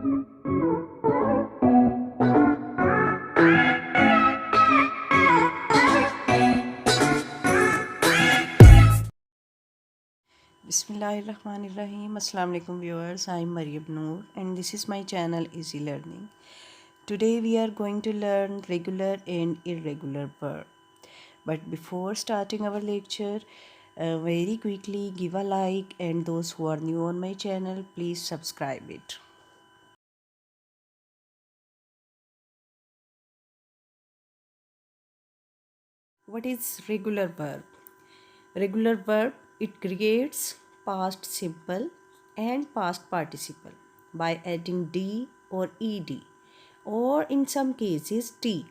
Bismillahirrahmanirrahim. Assalamu alaikum viewers. I am Maryam Noor and this is my channel Easy Learning. Today we are going to learn regular and irregular verb. But before starting our lecture, very quickly give a like, and those who are new on my channel, please subscribe it. What is regular verb? Regular verb, it creates past simple and past participle by adding d or ed, or in some cases t,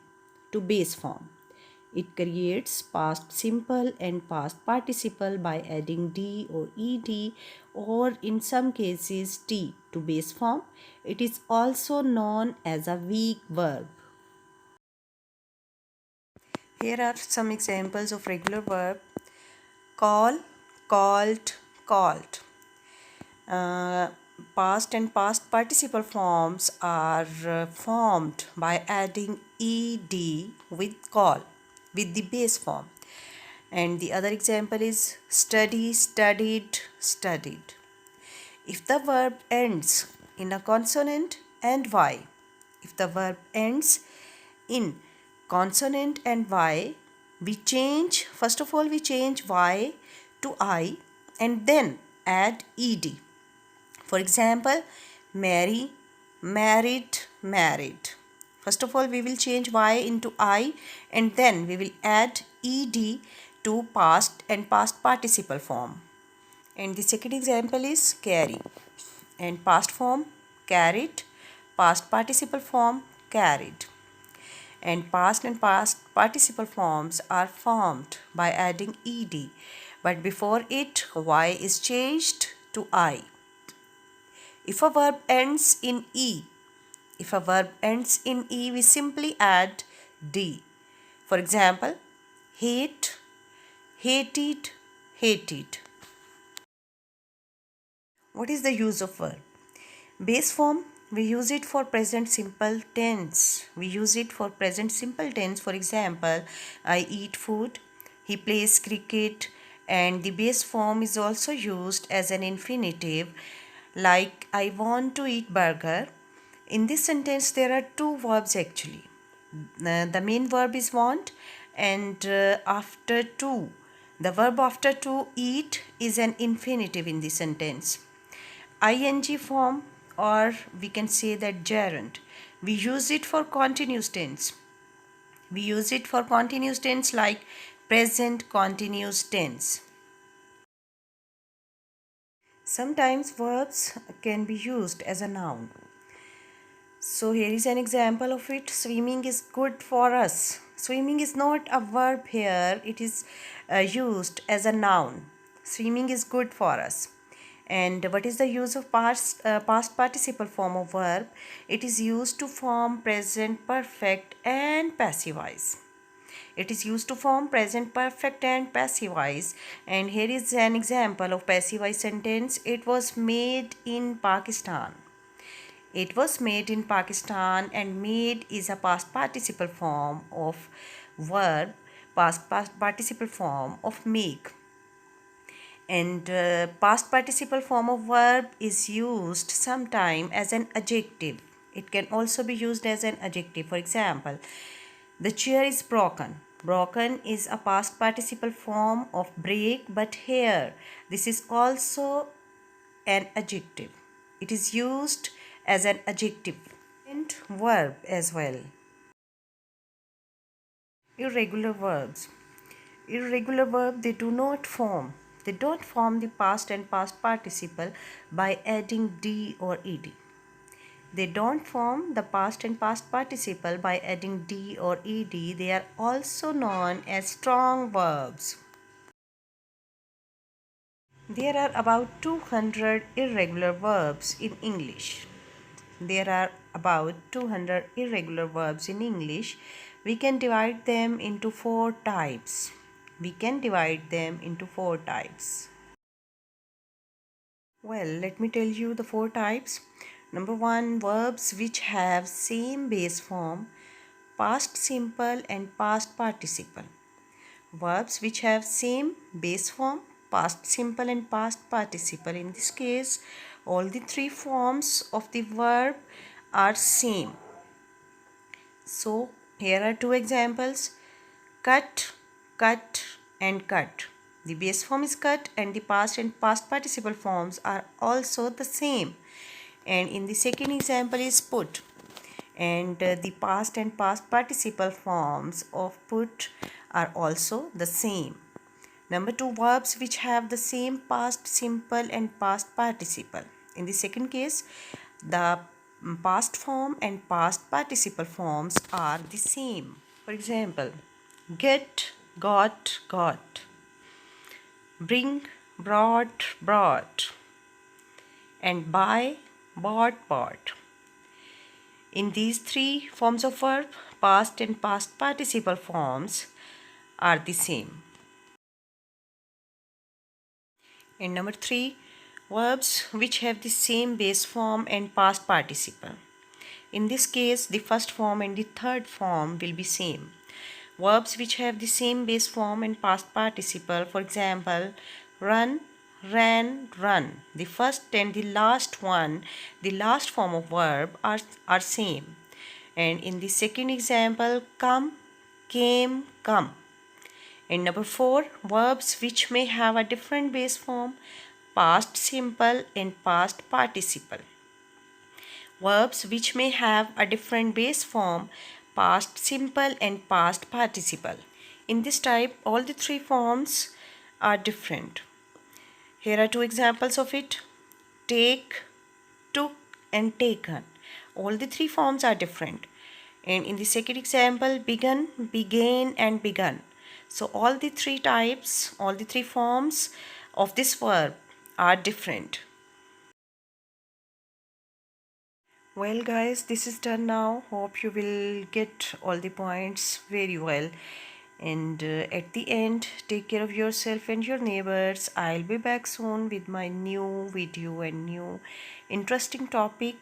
to base form. It creates past simple and past participle by adding d or ed, or in some cases t, to base form. It is also known as a weak verb. Here are some examples of regular verb. Call, called, called. Uh, Past and past participle forms are formed by adding ed with call, with the base form. And the other example is study, studied, studied. If the verb ends in a consonant and y, if the verb ends in consonant and y, we change, first of all, we change y to I and then add ed. For example, marry, married, married. First of all, we will change y into I and then we will add ed to past and past participle form. And the second example is carry. And past form carried, past participle form carried. And past participle forms are formed by adding ed, but before it y is changed to I. If a verb ends in e, if a verb ends in e, we simply add d. For example, hate, hated, hated. What is the use of verb? Base form, we use it for present simple tense. We use it for present simple tense. For example, I eat food, he plays cricket, and the base form is also used as an infinitive, like I want to eat burger. In this sentence, there are two verbs actually. The main verb is want, and after to, the verb after to, eat, is an infinitive in the sentence. Ing form, or we can say that gerund, we use it for continuous tense. We use it for continuous tense like present continuous tense. Sometimes verbs can be used as a noun. So here is an example of it. Swimming is good for us. Swimming is not a verb here. It is used as a noun. Swimming is good for us. And what is the use of past participle form of verb? It is used to form present perfect and passive voice. It is used to form present perfect and passive voice. And here is an example of passive voice sentence. It was made in Pakistan. It was made in Pakistan, and made is a past participle form of verb, past participle form of make. And past participle form of verb is used sometime as an adjective. It can also be used as an adjective. For example, the chair is broken. Broken is a past participle form of break, but here this is also an adjective. It is used as an adjective and verb as well. Irregular verbs. Irregular verb, they do not form. They don't form the past and past participle by adding d or ed. They don't form the past and past participle by adding d or ed. They are also known as strong verbs. There are about 200 irregular verbs in English. There are about 200 irregular verbs in English. We can divide them into four types. We can divide them into four types. Well, let me tell you the four types. Number 1, verbs which have same base form, past simple and past participle. Verbs which have same base form, past simple and past participle. In this case, all the three forms of the verb are same. So here are two examples: cut, cut and cut. The base form is cut and the past and past participle forms are also the same. And in the second example is put, and the past and past participle forms of put are also the same. Number 2, verbs which have the same past simple and past participle. In the second case, the past form and past participle forms are the same. For example, get, got, bring, brought, and buy, bought. In these three forms of verb, past and past participle forms are the same. And number 3, verbs which have the same base form and past participle. In this case, the first form and the third form will be same. Verbs which have the same base form and past participle, for example, run, ran, run. The first and the last one, the last form of verb are same. And in the second example, come, came, come. And number 4, verbs which may have a different base form, past simple and past participle. Verbs which may have a different base form, past simple and past participle. In this type, all the three forms are different. Here are two examples of it: take, took and taken. All the three forms are different. And in the second example, begun, began and begun. So all the three types, all the three forms of this verb are different. Well guys, this is done now. Hope you will get all the points very well. And at the end, take care of yourself and your neighbors. I'll be back soon with my new video and new interesting topic.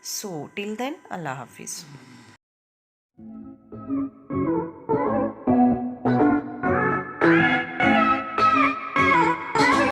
So till then, Allah Hafiz.